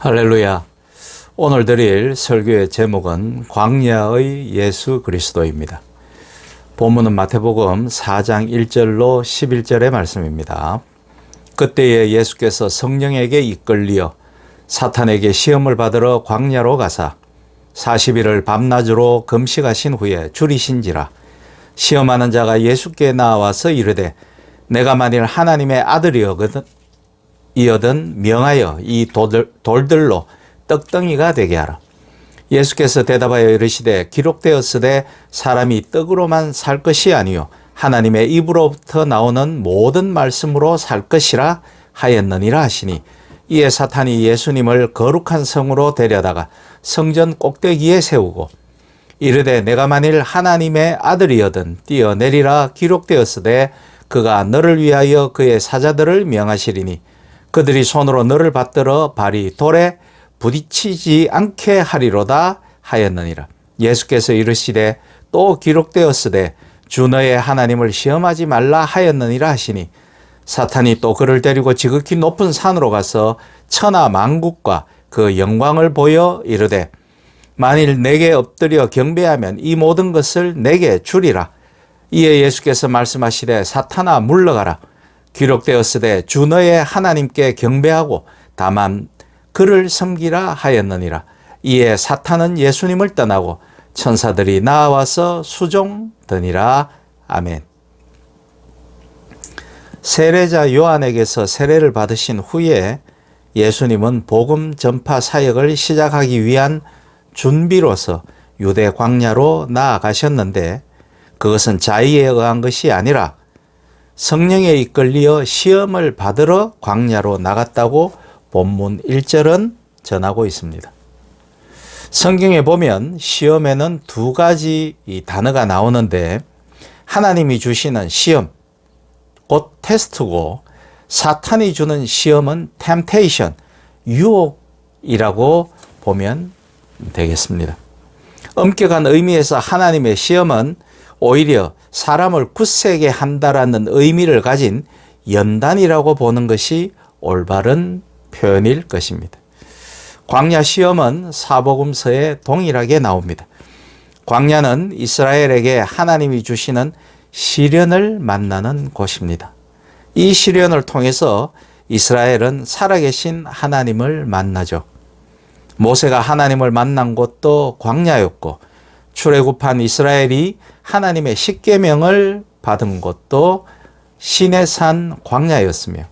할렐루야. 오늘 드릴 설교의 제목은 광야의 예수 그리스도입니다. 본문은 마태복음 4장 1절로 11절의 말씀입니다. 그때에 예수께서 성령에게 이끌리어 사탄에게 시험을 받으러 광야로 가사 40일을 밤낮으로 금식하신 후에 줄이신지라. 시험하는 자가 예수께 나와서 이르되 내가 만일 하나님의 아들이거든 이어든 명하여 이 돌들로 떡덩이가 되게 하라. 예수께서 대답하여 이르시되 기록되었으되 사람이 떡으로만 살 것이 아니요 하나님의 입으로부터 나오는 모든 말씀으로 살 것이라 하였느니라 하시니, 이에 사탄이 예수님을 거룩한 성으로 데려다가 성전 꼭대기에 세우고 이르되 내가 만일 하나님의 아들이어든 뛰어내리라. 기록되었으되 그가 너를 위하여 그의 사자들을 명하시리니 그들이 손으로 너를 받들어 발이 돌에 부딪히지 않게 하리로다 하였느니라. 예수께서 이르시되 또 기록되었으되 주 너의 하나님을 시험하지 말라 하였느니라 하시니, 사탄이 또 그를 데리고 지극히 높은 산으로 가서 천하 만국과 그 영광을 보여 이르되 만일 내게 엎드려 경배하면 이 모든 것을 내게 주리라. 이에 예수께서 말씀하시되 사탄아 물러가라. 기록되었으되 주 너의 하나님께 경배하고 다만 그를 섬기라 하였느니라. 이에 사탄은 예수님을 떠나고 천사들이 나와서 수종드니라. 아멘. 세례자 요한에게서 세례를 받으신 후에 예수님은 복음 전파 사역을 시작하기 위한 준비로서 유대 광야로 나아가셨는데, 그것은 자의에 의한 것이 아니라 성령에 이끌리어 시험을 받으러 광야로 나갔다고 본문 1절은 전하고 있습니다. 성경에 보면 시험에는 두 가지 단어가 나오는데, 하나님이 주시는 시험, 곧 테스트고, 사탄이 주는 시험은 temptation, 유혹이라고 보면 되겠습니다. 엄격한 의미에서 하나님의 시험은 오히려 사람을 굳세게 한다라는 의미를 가진 연단이라고 보는 것이 올바른 표현일 것입니다. 광야 시험은 사복음서에 동일하게 나옵니다. 광야는 이스라엘에게 하나님이 주시는 시련을 만나는 곳입니다. 이 시련을 통해서 이스라엘은 살아계신 하나님을 만나죠. 모세가 하나님을 만난 곳도 광야였고, 출애굽한 이스라엘이 하나님의 십계명을 받은 곳도 시내산 광야였으며,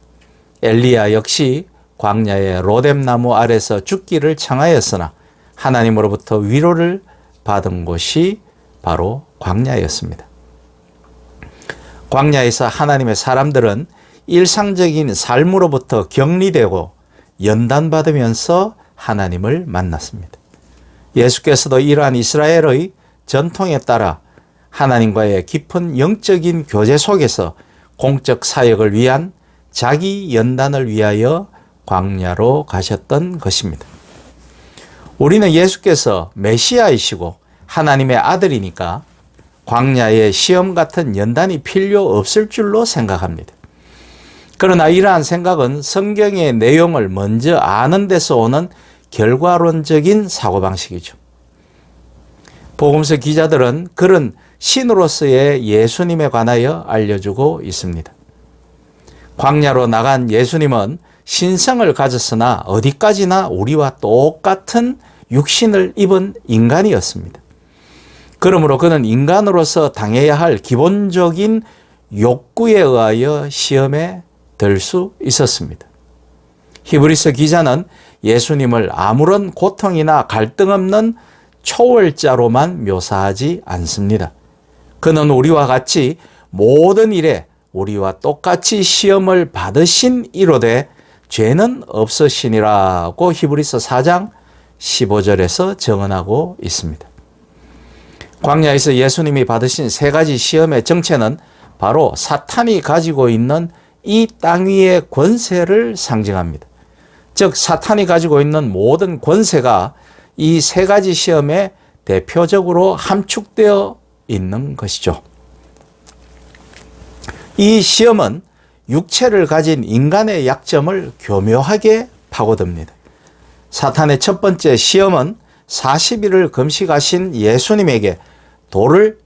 엘리야 역시 광야의 로뎀나무 아래서 죽기를 청하였으나 하나님으로부터 위로를 받은 곳이 바로 광야였습니다. 광야에서 하나님의 사람들은 일상적인 삶으로부터 격리되고 연단받으면서 하나님을 만났습니다. 예수께서도 이러한 이스라엘의 전통에 따라 하나님과의 깊은 영적인 교제 속에서 공적 사역을 위한 자기 연단을 위하여 광야로 가셨던 것입니다. 우리는 예수께서 메시아이시고 하나님의 아들이니까 광야에 시험 같은 연단이 필요 없을 줄로 생각합니다. 그러나 이러한 생각은 성경의 내용을 먼저 아는 데서 오는 결과론적인 사고방식이죠. 복음서 기자들은 그런 신으로서의 예수님에 관하여 알려주고 있습니다. 광야로 나간 예수님은 신성을 가졌으나 어디까지나 우리와 똑같은 육신을 입은 인간이었습니다. 그러므로 그는 인간으로서 당해야 할 기본적인 욕구에 의하여 시험에 들 수 있었습니다. 히브리서 기자는 예수님을 아무런 고통이나 갈등 없는 초월자로만 묘사하지 않습니다. 그는 우리와 같이 모든 일에 우리와 똑같이 시험을 받으신 이로되 죄는 없으시니라고 히브리서 4장 15절에서 정언하고 있습니다. 광야에서 예수님이 받으신 세 가지 시험의 정체는 바로 사탄이 가지고 있는 이 땅 위의 권세를 상징합니다. 즉 사탄이 가지고 있는 모든 권세가 이 세 가지 시험에 대표적으로 함축되어 있는 것이죠. 이 시험은 육체를 가진 인간의 약점을 교묘하게 파고듭니다. 사탄의 첫 번째 시험은 40일을 금식하신 예수님에게 돌을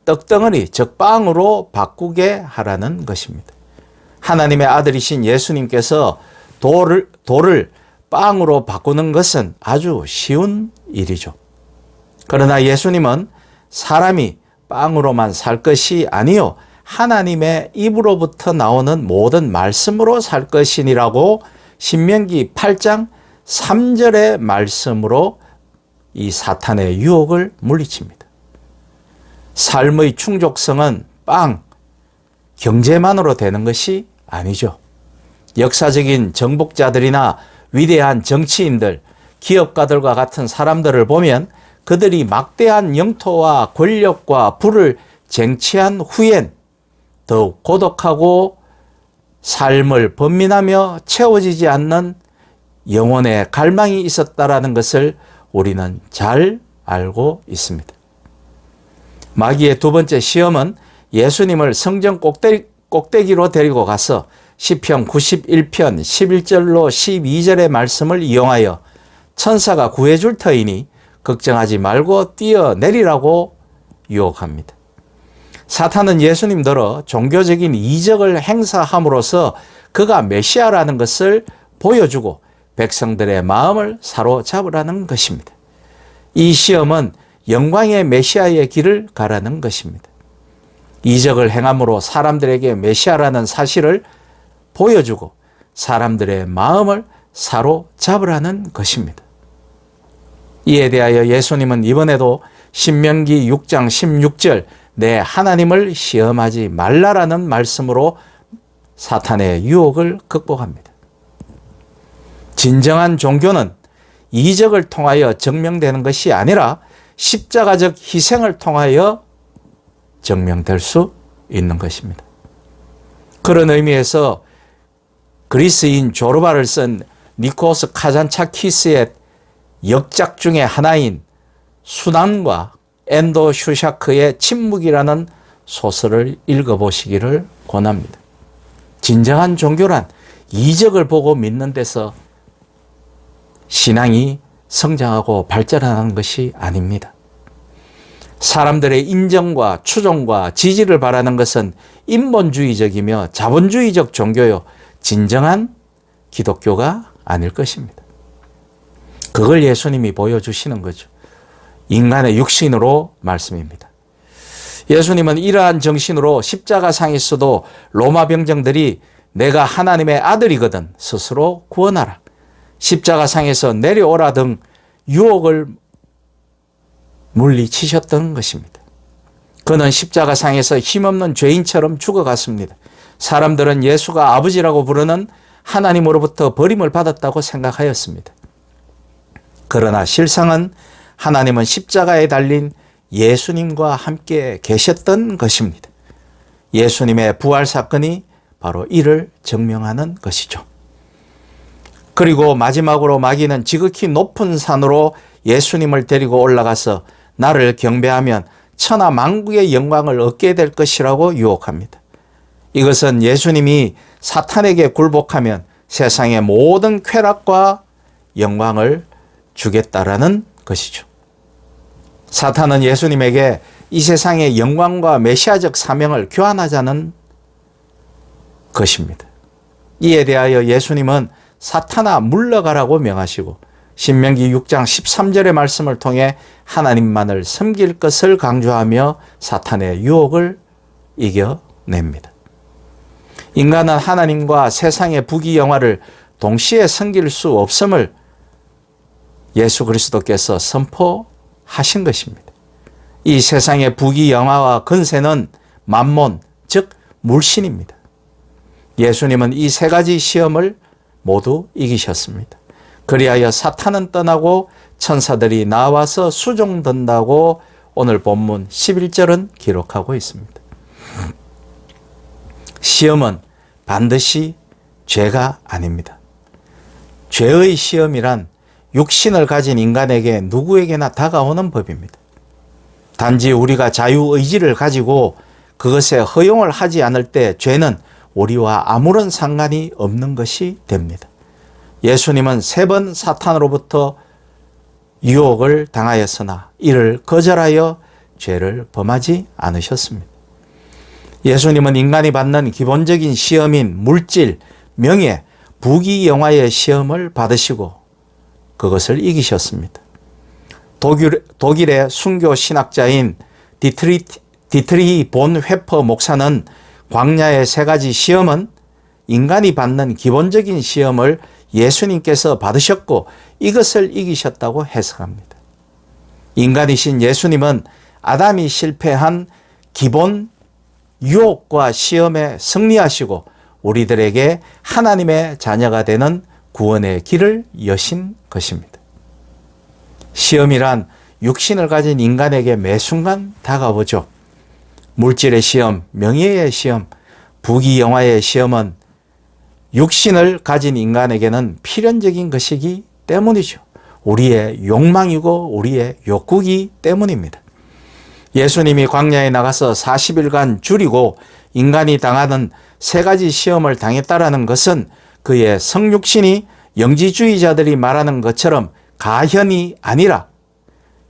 떡덩어리, 즉 빵으로 바꾸게 하라는 것입니다. 하나님의 아들이신 예수님께서 돌을 빵으로 바꾸는 것은 아주 쉬운 일이죠. 그러나 예수님은 사람이 빵으로만 살 것이 아니요 하나님의 입으로부터 나오는 모든 말씀으로 살 것이니라고 신명기 8장 3절의 말씀으로 이 사탄의 유혹을 물리칩니다. 삶의 충족성은 빵, 경제만으로 되는 것이 아니죠. 역사적인 정복자들이나 위대한 정치인들, 기업가들과 같은 사람들을 보면 그들이 막대한 영토와 권력과 부를 쟁취한 후엔 더욱 고독하고 삶을 번민하며 채워지지 않는 영혼의 갈망이 있었다라는 것을 우리는 잘 알고 있습니다. 마귀의 두 번째 시험은 예수님을 성전 꼭대기로 데리고 가서 시편 91편 11절로 12절의 말씀을 이용하여 천사가 구해줄 터이니 걱정하지 말고 뛰어내리라고 유혹합니다. 사탄은 예수님더러 종교적인 이적을 행사함으로써 그가 메시아라는 것을 보여주고 백성들의 마음을 사로잡으라는 것입니다. 이 시험은 영광의 메시아의 길을 가라는 것입니다. 이적을 행함으로 사람들에게 메시아라는 사실을 보여주고 사람들의 마음을 사로잡으라는 것입니다. 이에 대하여 예수님은 이번에도 신명기 6장 16절 내 하나님을 시험하지 말라라는 말씀으로 사탄의 유혹을 극복합니다. 진정한 종교는 이적을 통하여 증명되는 것이 아니라 십자가적 희생을 통하여 증명될 수 있는 것입니다. 그런 의미에서 그리스인 조르바를 쓴 니코스 카잔차키스의 역작 중에 하나인 순환과 엔도 슈샤크의 침묵이라는 소설을 읽어보시기를 권합니다. 진정한 종교란 이적을 보고 믿는 데서 신앙이 성장하고 발전하는 것이 아닙니다. 사람들의 인정과 추종과 지지를 바라는 것은 인본주의적이며 자본주의적 종교요. 진정한 기독교가 아닐 것입니다. 그걸 예수님이 보여주시는 거죠. 인간의 육신으로 말씀입니다. 예수님은 이러한 정신으로 십자가상에서도 로마 병정들이 내가 하나님의 아들이거든 스스로 구원하라. 십자가상에서 내려오라 등 유혹을 물리치셨던 것입니다. 그는 십자가상에서 힘없는 죄인처럼 죽어갔습니다. 사람들은 예수가 아버지라고 부르는 하나님으로부터 버림을 받았다고 생각하였습니다. 그러나 실상은 하나님은 십자가에 달린 예수님과 함께 계셨던 것입니다. 예수님의 부활 사건이 바로 이를 증명하는 것이죠. 그리고 마지막으로 마귀는 지극히 높은 산으로 예수님을 데리고 올라가서 나를 경배하면 천하 만국의 영광을 얻게 될 것이라고 유혹합니다. 이것은 예수님이 사탄에게 굴복하면 세상의 모든 쾌락과 영광을 주겠다라는 것이죠. 사탄은 예수님에게 이 세상의 영광과 메시아적 사명을 교환하자는 것입니다. 이에 대하여 예수님은 사탄아 물러가라고 명하시고 신명기 6장 13절의 말씀을 통해 하나님만을 섬길 것을 강조하며 사탄의 유혹을 이겨냅니다. 인간은 하나님과 세상의 부귀영화를 동시에 섬길 수 없음을 예수 그리스도께서 선포하신 것입니다. 이 세상의 부귀영화와 근세는 만몬, 즉 물신입니다. 예수님은 이 세 가지 시험을 모두 이기셨습니다. 그리하여 사탄은 떠나고 천사들이 나와서 수종든다고 오늘 본문 11절은 기록하고 있습니다. 시험은 반드시 죄가 아닙니다. 죄의 시험이란 육신을 가진 인간에게 누구에게나 다가오는 법입니다. 단지 우리가 자유의지를 가지고 그것에 허용을 하지 않을 때 죄는 우리와 아무런 상관이 없는 것이 됩니다. 예수님은 3번 사탄으로부터 유혹을 당하였으나 이를 거절하여 죄를 범하지 않으셨습니다. 예수님은 인간이 받는 기본적인 시험인 물질, 명예, 부귀영화의 시험을 받으시고 그것을 이기셨습니다. 독일의 순교 신학자인 디트리히 본 회퍼 목사는 광야의 3가지 시험은 인간이 받는 기본적인 시험을 예수님께서 받으셨고 이것을 이기셨다고 해석합니다. 인간이신 예수님은 아담이 실패한 기본 유혹과 시험에 승리하시고 우리들에게 하나님의 자녀가 되는 구원의 길을 여신 것입니다. 시험이란 육신을 가진 인간에게 매 순간 다가오죠. 물질의 시험, 명예의 시험, 부귀영화의 시험은 육신을 가진 인간에게는 필연적인 것이기 때문이죠. 우리의 욕망이고 우리의 욕구이기 때문입니다. 예수님이 광야에 나가서 40일간 줄이고 인간이 당하는 3가지 시험을 당했다라는 것은 그의 성육신이 영지주의자들이 말하는 것처럼 가현이 아니라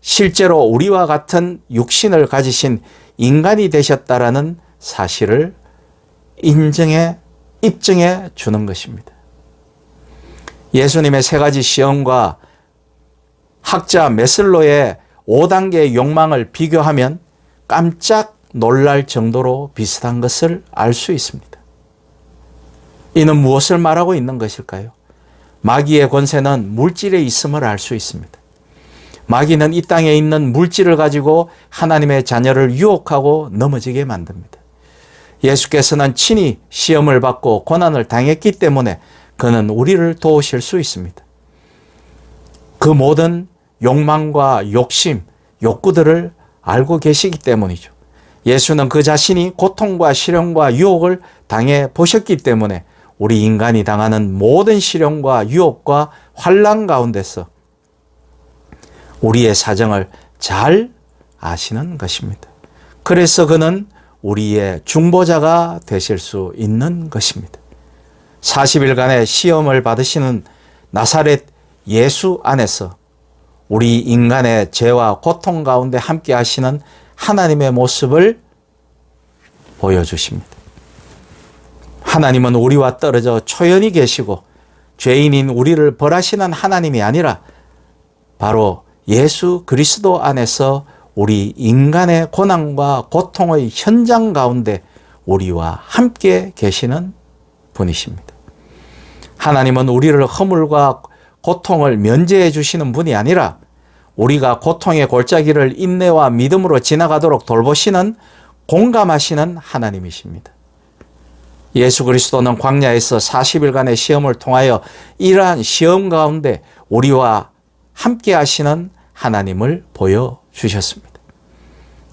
실제로 우리와 같은 육신을 가지신 인간이 되셨다라는 사실을 입증해 주는 것입니다. 예수님의 3가지 시험과 학자 메슬로의 5단계의 욕망을 비교하면 깜짝 놀랄 정도로 비슷한 것을 알 수 있습니다. 이는 무엇을 말하고 있는 것일까요? 마귀의 권세는 물질에 있음을 알 수 있습니다. 마귀는 이 땅에 있는 물질을 가지고 하나님의 자녀를 유혹하고 넘어지게 만듭니다. 예수께서는 친히 시험을 받고 고난을 당했기 때문에 그는 우리를 도우실 수 있습니다. 그 모든 욕망과 욕심, 욕구들을 알고 계시기 때문이죠. 예수는 그 자신이 고통과 시련과 유혹을 당해 보셨기 때문에 우리 인간이 당하는 모든 시련과 유혹과 환난 가운데서 우리의 사정을 잘 아시는 것입니다. 그래서 그는 우리의 중보자가 되실 수 있는 것입니다. 40일간의 시험을 받으시는 나사렛 예수 안에서 우리 인간의 죄와 고통 가운데 함께 하시는 하나님의 모습을 보여주십니다. 하나님은 우리와 떨어져 초연히 계시고 죄인인 우리를 벌하시는 하나님이 아니라 바로 예수 그리스도 안에서 우리 인간의 고난과 고통의 현장 가운데 우리와 함께 계시는 분이십니다. 하나님은 우리를 허물과 고통을 면제해 주시는 분이 아니라 우리가 고통의 골짜기를 인내와 믿음으로 지나가도록 돌보시는 공감하시는 하나님이십니다. 예수 그리스도는 광야에서 40일간의 시험을 통하여 이러한 시험 가운데 우리와 함께 하시는 하나님을 보여주셨습니다.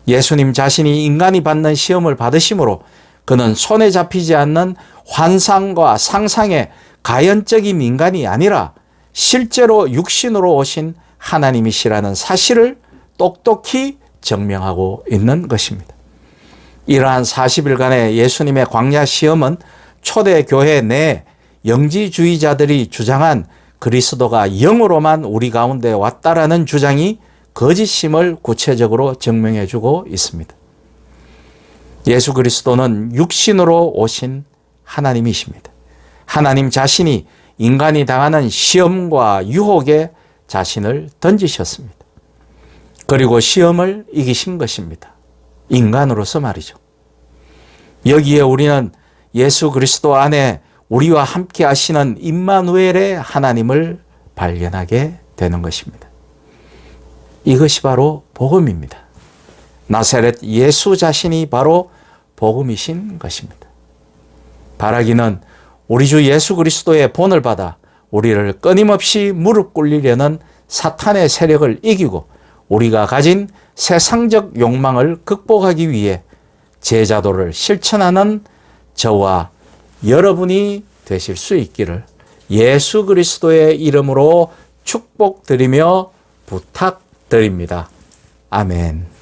예수님 자신이 인간이 받는 시험을 받으심으로 그는 손에 잡히지 않는 환상과 상상의 가연적인 인간이 아니라 실제로 육신으로 오신 하나님이시라는 사실을 똑똑히 증명하고 있는 것입니다. 이러한 40일간의 예수님의 광야 시험은 초대 교회 내 영지주의자들이 주장한 그리스도가 영으로만 우리 가운데 왔다라는 주장이 거짓임을 구체적으로 증명해 주고 있습니다. 예수 그리스도는 육신으로 오신 하나님이십니다. 하나님 자신이 인간이 당하는 시험과 유혹에 자신을 던지셨습니다. 그리고 시험을 이기신 것입니다. 인간으로서 말이죠. 여기에 우리는 예수 그리스도 안에 우리와 함께 하시는 임마누엘의 하나님을 발견하게 되는 것입니다. 이것이 바로 복음입니다. 나사렛 예수 자신이 바로 복음이신 것입니다. 바라기는 우리 주 예수 그리스도의 본을 받아 우리를 끊임없이 무릎 꿇리려는 사탄의 세력을 이기고 우리가 가진 세상적 욕망을 극복하기 위해 제자도를 실천하는 저와 여러분이 되실 수 있기를 예수 그리스도의 이름으로 축복드리며 부탁드립니다. 아멘.